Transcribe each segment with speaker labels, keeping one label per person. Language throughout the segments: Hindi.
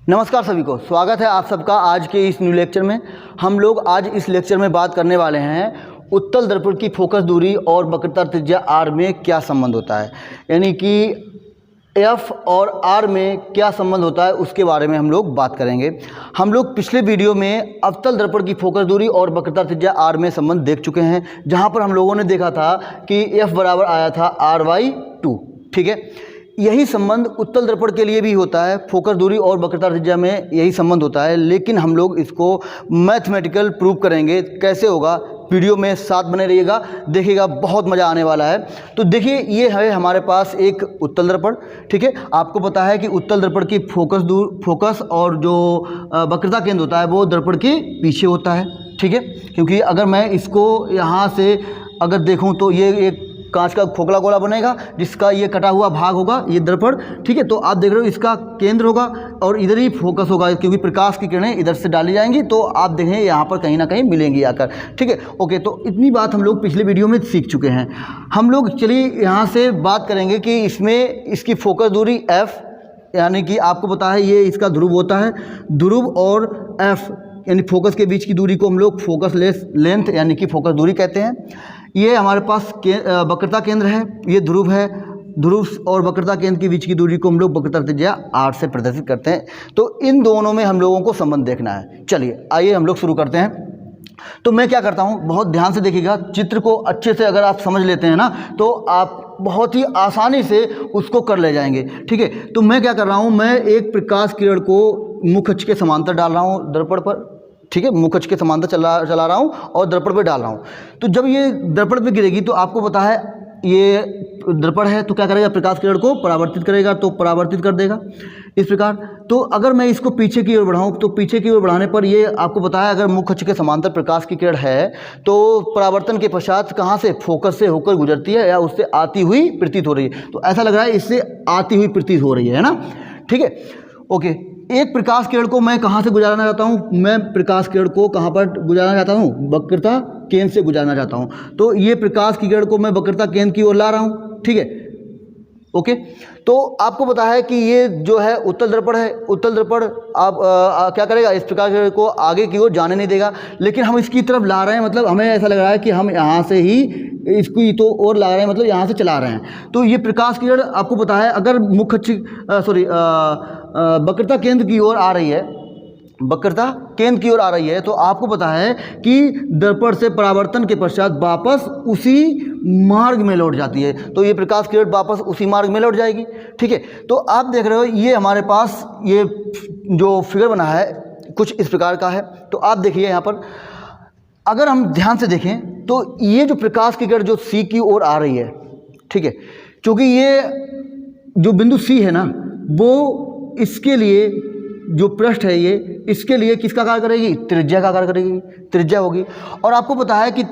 Speaker 1: नमस्कार सभी को, स्वागत है आप सबका आज के इस न्यू लेक्चर में। हम लोग आज इस लेक्चर में बात करने वाले हैं उत्तल दर्पण की फोकस दूरी और वक्रता त्रिज्या r में क्या संबंध होता है, यानी कि f और r में क्या संबंध होता है उसके बारे में हम लोग बात करेंगे। हम लोग पिछले वीडियो में अवतल दर्पण की फोकस दूरी और वक्रता त्रिज्या r में संबंध देख चुके हैं, जहां पर हम लोगों ने देखा था कि f बराबर आया था r/2। ठीक है, यही संबंध उत्तल दर्पण के लिए भी होता है, फोकस दूरी और वक्रता त्रिज्या में यही संबंध होता है, लेकिन हम लोग इसको मैथमेटिकल प्रूव करेंगे। कैसे होगा, वीडियो में साथ बने रहिएगा, देखिएगा, बहुत मज़ा आने वाला है। तो देखिए, ये है हमारे पास एक उत्तल दर्पण। ठीक है, आपको पता है कि उत्तल दर्पण की फोकस और जो वक्रता केंद्र होता है वो दर्पण के पीछे होता है। ठीक है, क्योंकि अगर मैं इसको यहाँ से अगर देखूँ तो ये एक कांच का खोखला गोला बनेगा जिसका ये कटा हुआ भाग होगा, ये दर्पण। ठीक है, तो आप देख रहे हो इसका केंद्र होगा और इधर ही फोकस होगा, क्योंकि प्रकाश की किरणें इधर से डाली जाएंगी, तो आप देखें यहाँ पर कहीं ना कहीं मिलेंगी आकर। ठीक है, ओके, तो इतनी बात हम लोग पिछले वीडियो में सीख चुके हैं। हम लोग चलिए यहाँ से बात करेंगे कि इसमें इसकी फोकस दूरी f, यानी कि आपको पता है ये इसका ध्रुव होता है, ध्रुव और f यानी फोकस के बीच की दूरी को हम लोग फोकस लेंथ यानी कि फोकस दूरी कहते हैं। ये हमारे पास वक्रता केंद्र है, ये ध्रुव है, ध्रुव और वक्रता केंद्र के बीच की दूरी को हम लोग वक्रता त्रिज्या r से प्रदर्शित करते हैं। तो इन दोनों में हम लोगों को संबंध देखना है। चलिए आइए हम लोग शुरू करते हैं। तो मैं क्या करता हूँ, बहुत ध्यान से देखिएगा, चित्र को अच्छे से अगर आप समझ लेते हैं ना तो आप बहुत ही आसानी से उसको कर ले जाएंगे। ठीक है, तो मैं क्या कर रहा हूँ, मैं एक प्रकाश किरण को मुख अक्ष के समांतर डाल रहा हूँ दर्पण पर। ठीक है, मुख अक्ष के समांतर चला रहा हूँ और दर्पण पे डाल रहा हूँ। तो जब ये दर्पण पे गिरेगी तो आपको पता है ये दर्पण है, तो क्या करेगा, प्रकाश किरण को परावर्तित करेगा, तो परावर्तित कर देगा इस प्रकार। तो अगर मैं इसको पीछे की ओर बढ़ाऊँ तो पीछे की ओर बढ़ाने पर ये आपको पता है, अगर मुख अक्ष के समांतर प्रकाश की किरण है तो परावर्तन के पश्चात कहाँ से, फोकस से होकर गुजरती है या उससे आती हुई प्रतीत हो रही है। तो ऐसा लग रहा है इससे आती हुई प्रतीत हो रही है ना। ठीक है, ओके, एक प्रकाश किरण को मैं कहाँ से गुजारना चाहता हूँ, मैं प्रकाश किरण को कहाँ पर गुजारना चाहता हूँ, वक्रता केंद्र से गुजारना चाहता हूँ। तो ये प्रकाश की किरण को मैं वक्रता केंद्र की ओर ला रहा हूँ। ठीक है, ओके, तो आपको पता है कि ये जो है उत्तल दर्पण है। उत्तल दर्पण आप क्या करेगा, इस प्रकाश किरण को आगे की ओर जाने नहीं देगा, लेकिन हम इसकी तरफ ला रहे हैं, मतलब हमें ऐसा लग रहा है कि हम यहाँ से ही इसकी तो और ला रहे हैं, मतलब यहाँ से चला रहे हैं। तो ये प्रकाश किरण आपको पता है अगर मुख्य वक्रता केंद्र की ओर आ रही है, वक्रता केंद्र की ओर आ रही है, तो आपको पता है कि दर्पण से परावर्तन के पश्चात वापस उसी मार्ग में लौट जाती है। तो ये प्रकाश किरण वापस उसी मार्ग में लौट जाएगी। ठीक है, तो आप देख रहे हो ये हमारे पास ये जो फिगर बना है कुछ इस प्रकार का है। तो आप देखिए यहाँ पर अगर हम ध्यान से देखें तो ये जो प्रकाश की किरण जो C की ओर आ रही है, ठीक है, क्योंकि ये जो बिंदु C है ना, वो इसके लिए जो पृष्ठ है ये इसके लिए किसका कार्य करेगी, त्रिज्या का कार्य करेगी, त्रिज्या होगी। और आपको पता है कि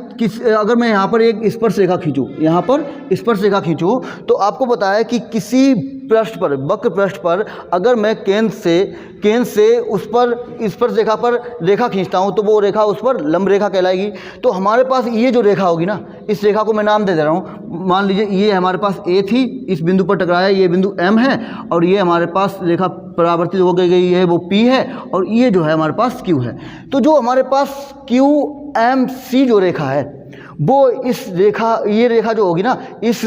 Speaker 1: अगर मैं यहाँ पर एक स्पर्श रेखा खींचूँ, यहाँ पर स्पर्श रेखा खींचूँ, तो आपको पता है कि किसी पृष्ठ पर, वक्र पृष्ठ पर अगर मैं केंद्र से उस पर स्पर्श रेखा पर रेखा खींचता हूँ तो वो रेखा उस पर लंब रेखा कहलाएगी। तो हमारे पास ये जो रेखा होगी ना, इस रेखा को मैं नाम दे रहा हूँ। मान लीजिए ये हमारे पास A थी, इस बिंदु पर टकराया, ये बिंदु M है, और ये हमारे पास रेखा परावर्तित हो गई है, वो P है, और ये जो है हमारे पास Q है। तो जो हमारे पास QMC जो रेखा है वो इस रेखा, ये रेखा जो होगी ना, इस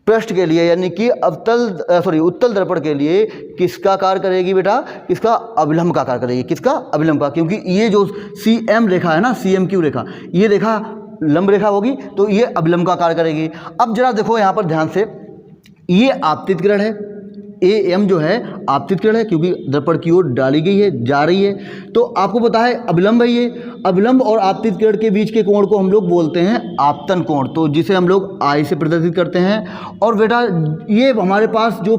Speaker 1: पृष्ठ के लिए यानी कि उत्तल दर्पण के लिए किसका कार्य करेगी बेटा, किसका, अभिलंब का कार्य करेगी। किसका, अभिलंब का, क्योंकि ये जो CM रेखा है ना, CMQ रेखा, ये रेखा लंब रेखा होगी, तो ये अभिलंब का कार्य करेगी। अब जरा देखो यहाँ पर ध्यान से, ये आपतित किरण है, AM जो है आपतित किरण है, क्योंकि दर्पण की ओर डाली गई है, जा रही है। तो आपको पता है अभिलंब है, ये अभिलंब और आपतित किरण के बीच के कोण को हम लोग बोलते हैं आपतन कोण, तो जिसे हम लोग I से प्रदर्शित करते हैं। और बेटा ये हमारे पास जो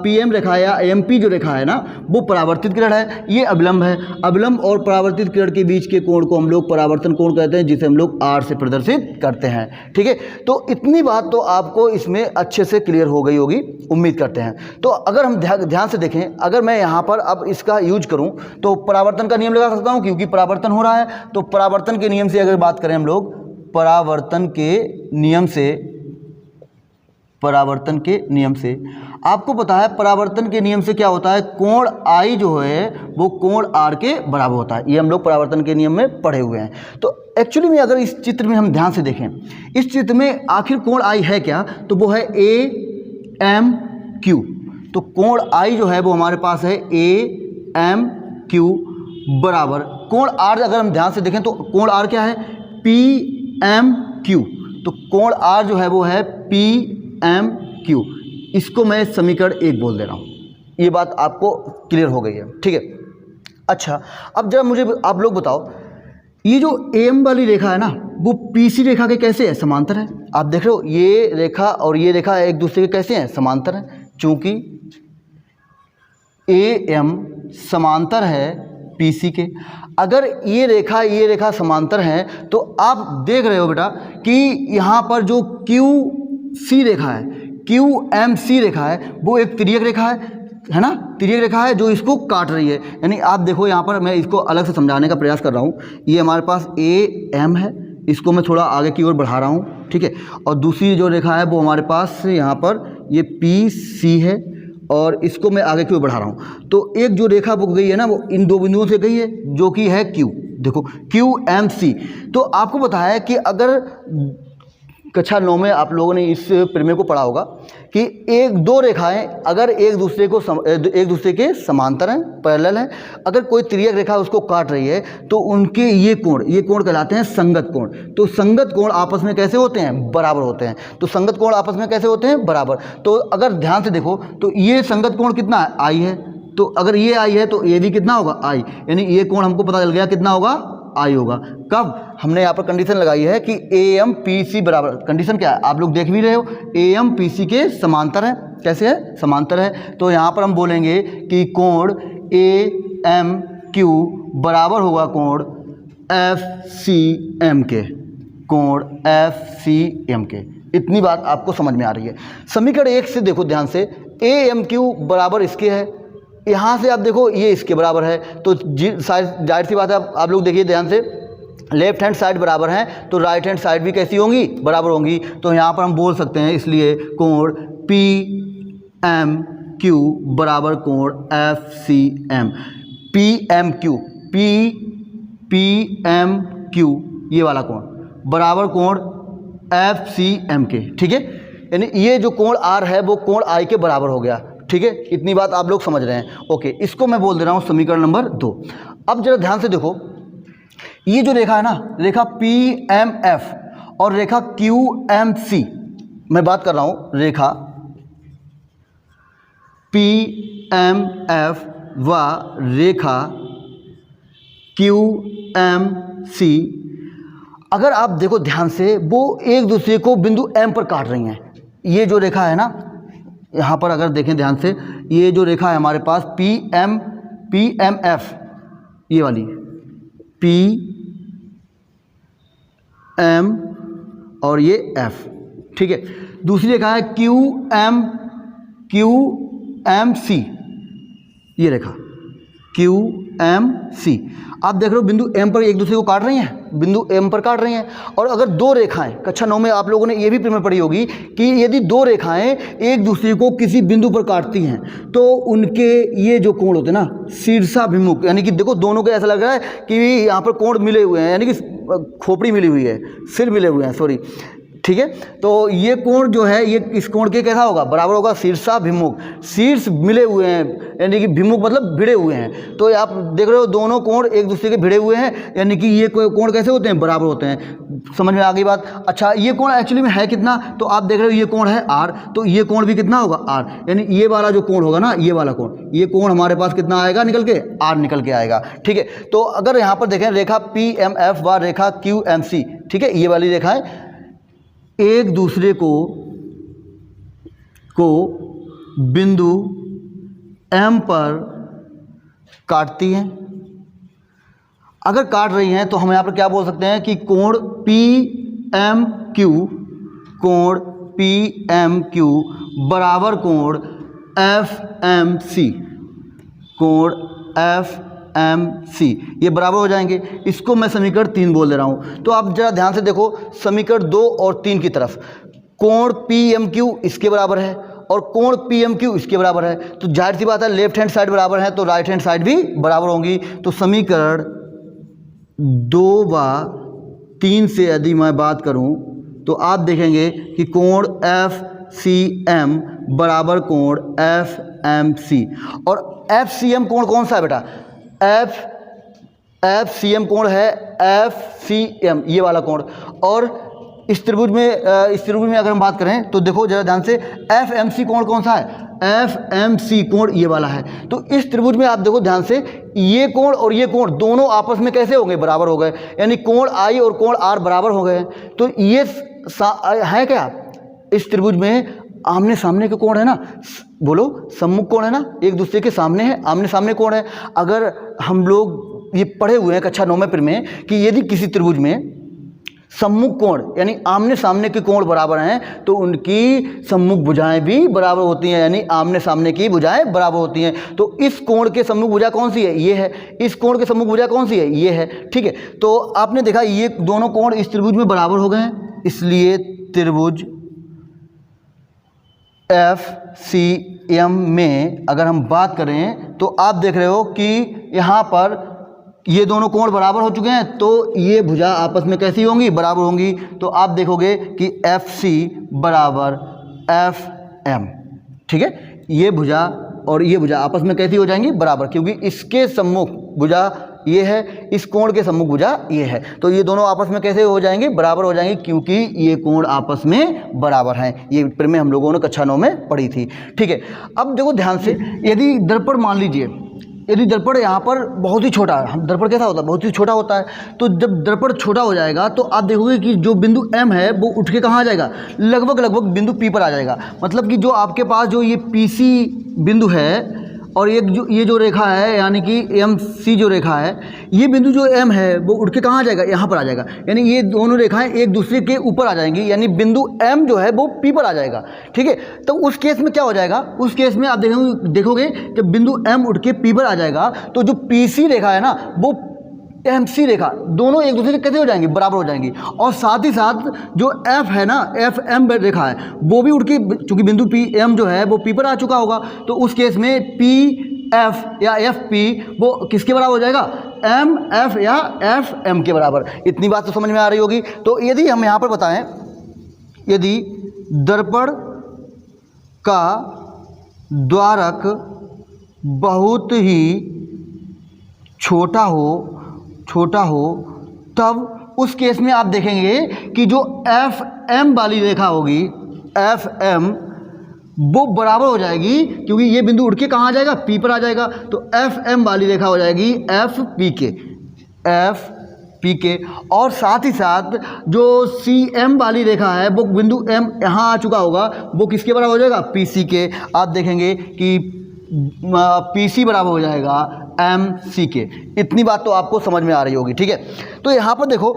Speaker 1: PM रेखा या MP जो रेखा है ना, वो परावर्तित किरण है, ये अभिलंब है। अभिलंब और परावर्तित किरण के बीच के कोण को हम लोग परावर्तन कोण कहते हैं, जिसे हम लोग R से प्रदर्शित करते हैं। ठीक है, तो इतनी बात तो आपको इसमें अच्छे से क्लियर हो गई होगी, उम्मीद करते हैं। तो अगर हम ध्यान से देखें, अगर मैं यहाँ पर अब इसका यूज करूँ तो परावर्तन का नियम लगा सकता हूँ, क्योंकि परावर्तन हो रहा है। तो परावर्तन के नियम से अगर बात करें हम लोग, परावर्तन के नियम से परावर्तन के नियम से। आपको पता है परावर्तन के नियम से क्या होता है, कोण आई जो है वो कोण आर के बराबर होता है। ये हम लोग परावर्तन के नियम में पढ़े हुए हैं। तो एक्चुअली में अगर इस चित्र में हम ध्यान से देखें, इस चित्र में आखिर कोण आई है क्या, तो वो है ए एम क्यू। तो कोण आई जो है वो हमारे पास है ए एम क्यू बराबर कोण आर। अगर हम ध्यान से देखें तो कोण आर क्या है, पी एम क्यू। तो कोण आर जो है वो है पी एम क्यू। इसको मैं समीकरण 1 बोल दे रहा हूँ। ये बात आपको क्लियर हो गई है, ठीक है। अच्छा, अब जरा मुझे आप लोग बताओ, ये जो एम वाली रेखा है ना वो पीसी रेखा के कैसे है, समांतर है। आप देख रहे हो ये रेखा और ये रेखा एक दूसरे के कैसे हैं, समांतर हैं। चूंकि ए एम समांतर है पीसी के, अगर ये रेखा समांतर है तो आप देख रहे हो बेटा कि यहाँ पर जो क्यू सी रेखा है, क्यू एम सी रेखा है, वो एक तिर्यक रेखा है ना, तिर्यक रेखा है जो इसको काट रही है। यानी आप देखो यहाँ पर मैं इसको अलग से समझाने का प्रयास कर रहा हूँ। ये हमारे पास ए एम है, इसको मैं थोड़ा आगे की ओर बढ़ा रहा हूँ, ठीक है। और दूसरी जो रेखा है वो हमारे पास यहाँ पर ये पी सी है और इसको मैं आगे की ओर बढ़ा रहा हूँ। तो एक जो रेखा वो गई है ना वो इन दो बिंदुओं से गई है जो कि है क्यू। देखो क्यू एम सी। तो आपको पता है कि अगर कक्षा 9 में आप लोगों ने इस प्रमेय को पढ़ा होगा कि दो रेखाएं अगर एक दूसरे के समांतर हैं, पैरेलल हैं, अगर कोई तिर्यक रेखा उसको काट रही है तो उनके ये कोण कहलाते हैं संगत कोण। तो संगत कोण आपस में कैसे होते हैं, बराबर होते हैं। तो संगत कोण आपस में कैसे होते हैं, बराबर। तो अगर ध्यान से देखो तो ये संगत कोण कितना है, आई है। तो अगर ये आई है तो ये भी कितना होगा, आई। यानी ये कोण हमको पता चल गया कितना होगा, आई होगा। कब, हमने यहाँ पर कंडीशन लगाई है कि ए एम पी सी बराबर। कंडीशन क्या है, आप लोग देख भी रहे हो, ए एम पी सी के समांतर है। कैसे है, समांतर है। तो यहाँ पर हम बोलेंगे कि कोण ए एम क्यू बराबर होगा कोण एफ सी एम के, कोण एफ सी एम के। इतनी बात आपको समझ में आ रही है। समीकरण 1 से देखो ध्यान से, ए एम क्यू बराबर इसके है, यहाँ से आप देखो ये इसके बराबर है। तो जाहिर सी बात है, आप लोग देखिए ध्यान से, लेफ्ट हैंड साइड बराबर है तो राइट हैंड साइड भी कैसी होंगी, बराबर होंगी। तो यहाँ पर हम बोल सकते हैं इसलिए कोण पी एम क्यू बराबर कोण F C M. P M Q, P M Q ये वाला कोण बराबर कोण एफ सी एम के, ठीक है। यानी ये जो कोण आर है वो कोण आई के बराबर हो गया, ठीक है। इतनी बात आप लोग समझ रहे हैं, ओके। इसको मैं बोल दे रहा हूँ समीकरण नंबर 2। अब जरा ध्यान से देखो, ये जो रेखा है ना, रेखा पी एम एफ और रेखा क्यू एम सी, मैं बात कर रहा हूँ रेखा पी एम एफ व रेखा क्यू एम सी। अगर आप देखो ध्यान से, वो एक दूसरे को बिंदु एम पर काट रही हैं। ये जो रेखा है ना, यहाँ पर अगर देखें ध्यान से, ये जो रेखा है हमारे पास पी एम एफ, ये वाली पी एम और ये एफ, ठीक है। दूसरी रेखा है क्यू एम सी, ये रेखा क्यू एम सी। आप देख रहे हो बिंदु एम पर एक दूसरे को काट रही हैं, बिंदु एम पर काट रही हैं। और अगर दो रेखाएं, कक्षा 9 में आप लोगों ने ये भी प्रमेय पढ़ी होगी कि यदि दो रेखाएं एक दूसरे को किसी बिंदु पर काटती हैं तो उनके ये जो कोण होते हैं ना, शीर्षाभिमुख, यानी कि देखो दोनों को ऐसा लग रहा है कि यहाँ पर कोण मिले हुए हैं, यानी कि खोपड़ी मिली हुई है, सिर मिले हुए हैं, सॉरी, ठीक है। तो ये कोण जो है ये इस कोण के कैसा होगा, बराबर होगा शीर्षाभिमुख। शीर्ष मिले हुए हैं यानी कि भिमुख मतलब भिड़े हुए हैं। तो आप देख रहे हो दोनों कोण एक दूसरे के भिड़े हुए हैं, यानी कि ये कोण कैसे होते हैं, बराबर होते हैं। समझ में आ गई बात। अच्छा, ये कोण एक्चुअली में है कितना, तो आप देख रहे हो ये कोण है आर, तो ये कोण भी कितना होगा, आर। यानी ये वाला जो कोण होगा ना, ये वाला कोण, ये कोण हमारे पास कितना आएगा निकल के, आर निकल के आएगा, ठीक है। तो अगर यहाँ पर देखें रेखा पी एम एफ व रेखा क्यू एम सी, ठीक है, ये वाली रेखाएं एक दूसरे को बिंदु एम पर काटती हैं। अगर काट रही हैं तो हम यहाँ पर क्या बोल सकते हैं कि कोण पी एम क्यू बराबर कोण एफ एम सी, कोण एफ एम सी, ये बराबर हो जाएंगे। इसको मैं समीकरण 3 बोल दे रहा हूँ। तो आप जरा ध्यान से देखो समीकरण 2 और 3 की तरफ। कोण PMQ इसके बराबर है और कोण PMQ इसके बराबर है, तो जाहिर सी बात है लेफ्ट हैंड साइड बराबर है तो राइट हैंड साइड भी बराबर होंगी। तो समीकरण 2/3 से यदि मैं बात करूं तो आप देखेंगे कि कोण FCM बराबर कोण FMC, और FCM कोण कौन सा है बेटा? FCM कोण है FCM, ये वाला कोण। और इस त्रिभुज में अगर हम बात करें तो देखो जरा ध्यान से, FMC कोण कौन सा है? FMC कोण ये वाला है। तो इस त्रिभुज में आप देखो ध्यान से, ये कोण और ये कोण दोनों आपस में कैसे हो गए? बराबर हो गए, यानी कोण I और कोण R बराबर हो गए। तो ये है क्या? इस त्रिभुज में आमने सामने के कोण है ना, बोलो सम्मुख कोण है ना, एक दूसरे के सामने है, आमने सामने कोण है। अगर हम लोग ये पढ़े हुए हैं कक्षा 9 में कि यदि किसी त्रिभुज में सम्मुख कोण यानी आमने सामने के कोण बराबर हैं तो उनकी सम्मुख भुजाएं भी बराबर होती हैं, यानी आमने सामने की भुजाएं बराबर होती हैं। तो इस कोण के सम्मुख भुजा कौन सी है? ये है। इस कोण के सम्मुख भुजा कौन सी है? ये है। ठीक है, तो आपने देखा ये दोनों कोण इस त्रिभुज में बराबर हो गए हैं, इसलिए त्रिभुज FCM में अगर हम बात करें तो आप देख रहे हो कि यहाँ पर ये दोनों कोण बराबर हो चुके हैं, तो ये भुजा आपस में कैसी होंगी? बराबर होंगी। तो आप देखोगे कि FC बराबर FM, ठीक है, ये भुजा और ये भुजा आपस में कैसी हो जाएंगी? बराबर, क्योंकि इसके सम्मुख भुजा ये है, इस कोण के सम्मुख भुजा ये है, तो ये दोनों आपस में कैसे हो जाएंगे? बराबर हो जाएंगे, क्योंकि ये कोण आपस में बराबर हैं। ये प्रमेय हम लोगों ने कक्षा 9 में पढ़ी थी। ठीक है, अब देखो ध्यान से, यदि दर्पण मान लीजिए, यदि दर्पण यहाँ पर बहुत ही छोटा है, हम दर्पण कैसा होता है? बहुत ही छोटा होता है। तो जब दर्पण छोटा हो जाएगा तो आप देखोगे कि जो बिंदु M है वो उठ के कहाँ आ जाएगा? लगभग बिंदु P पर आ जाएगा। मतलब कि जो आपके पास जो ये PC बिंदु है और ये जो रेखा है यानी कि MC जो रेखा है, ये बिंदु जो M है वो उठ के कहाँ आ जाएगा? यहाँ पर आ जाएगा। यानी ये दोनों रेखाएं एक दूसरे के ऊपर आ जाएंगी, यानी बिंदु M जो है वो P पर आ जाएगा। ठीक है, तो उस केस में क्या हो जाएगा? उस केस में आप देखोगे जब बिंदु M उठ के P पर आ जाएगा तो जो PC रेखा है ना वो MC रेखा, दोनों एक दूसरे से कैसे हो जाएंगी? बराबर हो जाएंगी। और साथ ही साथ जो F है ना, FM रेखा है, वो भी उठ के, चूंकि बिंदु PM जो है वो P पर आ चुका होगा, तो उस केस में PF या FP वो किसके बराबर हो जाएगा? MF या FM के बराबर। इतनी बात तो समझ में आ रही होगी। तो यदि हम यहाँ पर बताएं, यदि दर्पण का द्वारक बहुत ही छोटा हो तब उस केस में आप देखेंगे कि जो FM वाली रेखा होगी, FM वो बराबर हो जाएगी, क्योंकि ये बिंदु उठ के कहाँ आ जाएगा? P पर आ जाएगा। तो FM वाली रेखा हो जाएगी FP के। और साथ ही साथ जो CM वाली रेखा है वो बिंदु M यहाँ आ चुका होगा, वो किसके बराबर हो जाएगा? PC के। आप देखेंगे कि PC बराबर हो जाएगा MC के। इतनी बात तो आपको समझ में आ रही होगी। ठीक है, तो यहाँ पर देखो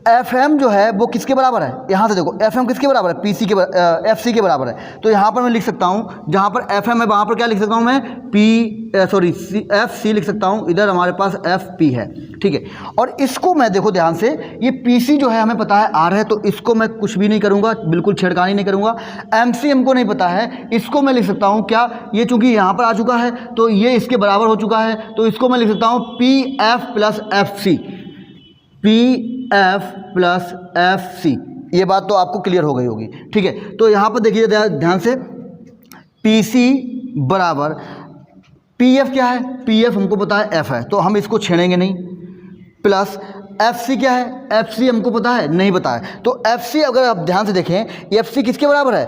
Speaker 1: FM जो है वो किसके बराबर है? यहाँ से देखो FM किसके बराबर है? FC के बराबर है। तो यहाँ पर मैं लिख सकता हूँ, जहाँ पर FM है वहाँ पर क्या लिख सकता हूँ मैं? FC लिख सकता हूँ। इधर हमारे पास FP है। ठीक है, और इसको मैं देखो ध्यान से, ये PC जो है हमें पता है R है, तो इसको मैं कुछ भी नहीं करूँगा, बिल्कुल छेड़खानी नहीं करूँगा। MC हमको नहीं पता है, इसको मैं लिख सकता हूँ क्या? ये चूँकि यहाँ पर आ चुका है तो ये इसके बराबर हो चुका है, तो इसको मैं लिख सकता हूँ PF plus FC। PF plus FC, ये बात तो आपको क्लियर हो गई होगी। ठीक है, तो यहाँ पर देखिए ध्यान से, PC बराबर PF क्या है? PF हमको पता है F है, तो हम इसको छेड़ेंगे नहीं। प्लस FC क्या है? FC हमको पता है, नहीं पता है। तो FC अगर आप ध्यान से देखें, FC किसके बराबर है?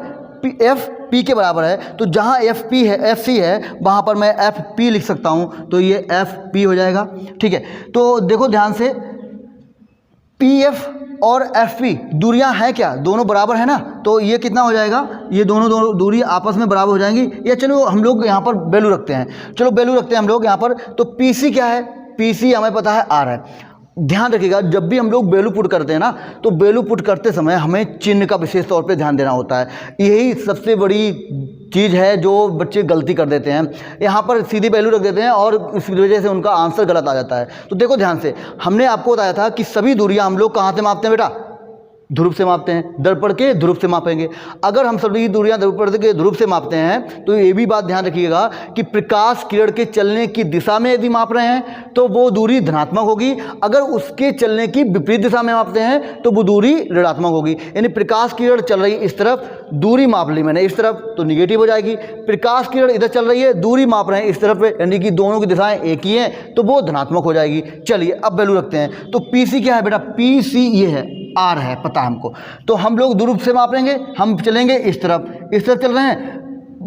Speaker 1: FP के बराबर है। तो जहाँ FP है, FC है, वहाँ पर मैं FP लिख सकता हूँ, तो ये FP हो जाएगा। ठीक है, तो देखो ध्यान से, PF और FP दूरियां हैं क्या? दोनों बराबर है ना, तो ये कितना हो जाएगा? ये दोनों दूरी आपस में बराबर हो जाएंगी। या चलो हम लोग यहाँ पर वैल्यू रखते हैं, चलो वैल्यू रखते हैं हम लोग यहाँ पर। तो PC क्या है? PC हमें पता है R है। ध्यान रखिएगा, जब भी हम लोग वैल्यू पुट करते हैं ना, तो वैल्यू पुट करते समय हमें चिन्ह का विशेष तौर पे ध्यान देना होता है। यही सबसे बड़ी चीज़ है जो बच्चे गलती कर देते हैं, यहाँ पर सीधी वैल्यू रख देते हैं और इस वजह से उनका आंसर गलत आ जाता है। तो देखो ध्यान से, हमने आपको बताया था कि सभी दूरियां हम लोग कहाँ से मापते हैं बेटा? ध्रुव से मापते हैं, दर्पण के ध्रुव से मापेंगे। अगर हम सभी दूरियां दर्पण के ध्रुव से मापते हैं तो ये भी बात ध्यान रखिएगा कि प्रकाश किरण के चलने की दिशा में यदि माप रहे हैं तो वो दूरी धनात्मक होगी, अगर उसके चलने की विपरीत दिशा में मापते हैं तो वो दूरी ऋणात्मक होगी। यानी प्रकाश किरण चल रही है इस तरफ, दूरी माप ली मैंने इस तरफ, तो निगेटिव हो जाएगी। प्रकाश किरण इधर चल रही है, दूरी माप रहे हैं इस तरफ, यानी कि दोनों की दिशाएं एक ही हैं, तो वो धनात्मक हो जाएगी। चलिए अब वैल्यू रखते हैं। तो PC क्या है बेटा, PC ये है, R है, पता है हमको। तो हम लोग ध्रुव से मापेंगे, हम चलेंगे इस तरफ चल रहे हैं,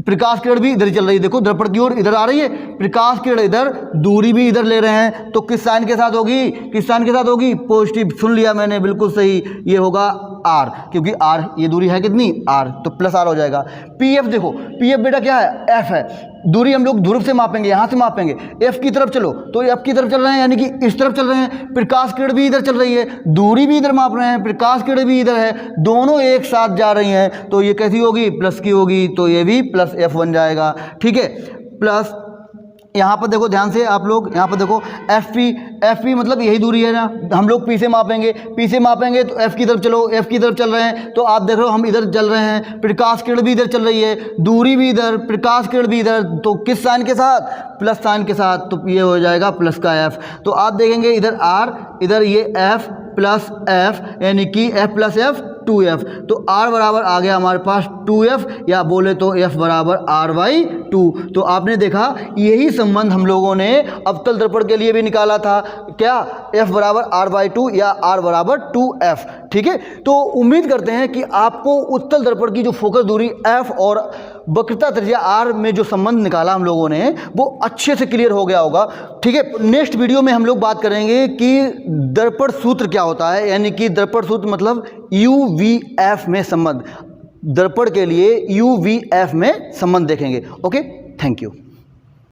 Speaker 1: प्रकाश किरण भी इधर चल रही है, देखो दर्पण की ओर इधर आ रही है, प्रकाश किरण इधर, दूरी भी इधर ले रहे हैं, तो किस साइन के साथ होगी, किस साइन के साथ होगी, पॉजिटिव। सुन लिया मैंने, बिल्कुल सही, ये होगा R, क्योंकि R ये दूरी है कितनी, R, तो प्लस R हो जाएगा। PF देखो, PF बेटा क्या है, F है, दूरी हम लोग ध्रुव से मापेंगे, यहाँ से मापेंगे, F की तरफ चलो, तो F की तरफ चल रहे हैं, यानी कि इस तरफ चल रहे हैं, प्रकाश किरण भी इधर चल रही है, दूरी भी इधर माप रहे हैं, प्रकाश किरण भी इधर है, दोनों एक साथ जा रही हैं, तो ये कैसी होगी, प्लस की होगी, तो ये भी प्लस F बन जाएगा। ठीक है, प्लस यहाँ पर देखो ध्यान से आप लोग, यहाँ पर देखो FP मतलब यही दूरी है ना, हम लोग P से मापेंगे, P से मापेंगे तो F की तरफ चलो, F की तरफ चल रहे हैं, तो आप देख रहे हो हम इधर चल रहे हैं, प्रकाश किरण भी इधर चल रही है, दूरी भी इधर, प्रकाश किरण भी इधर, तो किस साइन के साथ, प्लस साइन के साथ, तो ये हो जाएगा प्लस का F। तो आप देखेंगे इधर R, इधर ये F प्लस F, यानी कि F प्लस F 2F, तो R बराबर आ गया हमारे पास 2F, या बोले तो F बराबर R/2। तो आपने देखा यही संबंध हम लोगों ने अवतल दर्पण के लिए भी निकाला था, क्या, F बराबर R/2 या R बराबर 2F। ठीक है, तो उम्मीद करते हैं कि आपको उत्तल दर्पण की जो फोकस दूरी F और वक्रता त्रिज्या R में जो संबंध निकाला हम लोगों ने वो अच्छे से क्लियर हो गया होगा। ठीक है, नेक्स्ट वीडियो में हम लोग बात करेंगे कि दर्पण सूत्र क्या होता है, यानी कि दर्पण सूत्र मतलब UVF में संबंध, दर्पण के लिए UVF में संबंध देखेंगे। Okay, thank you.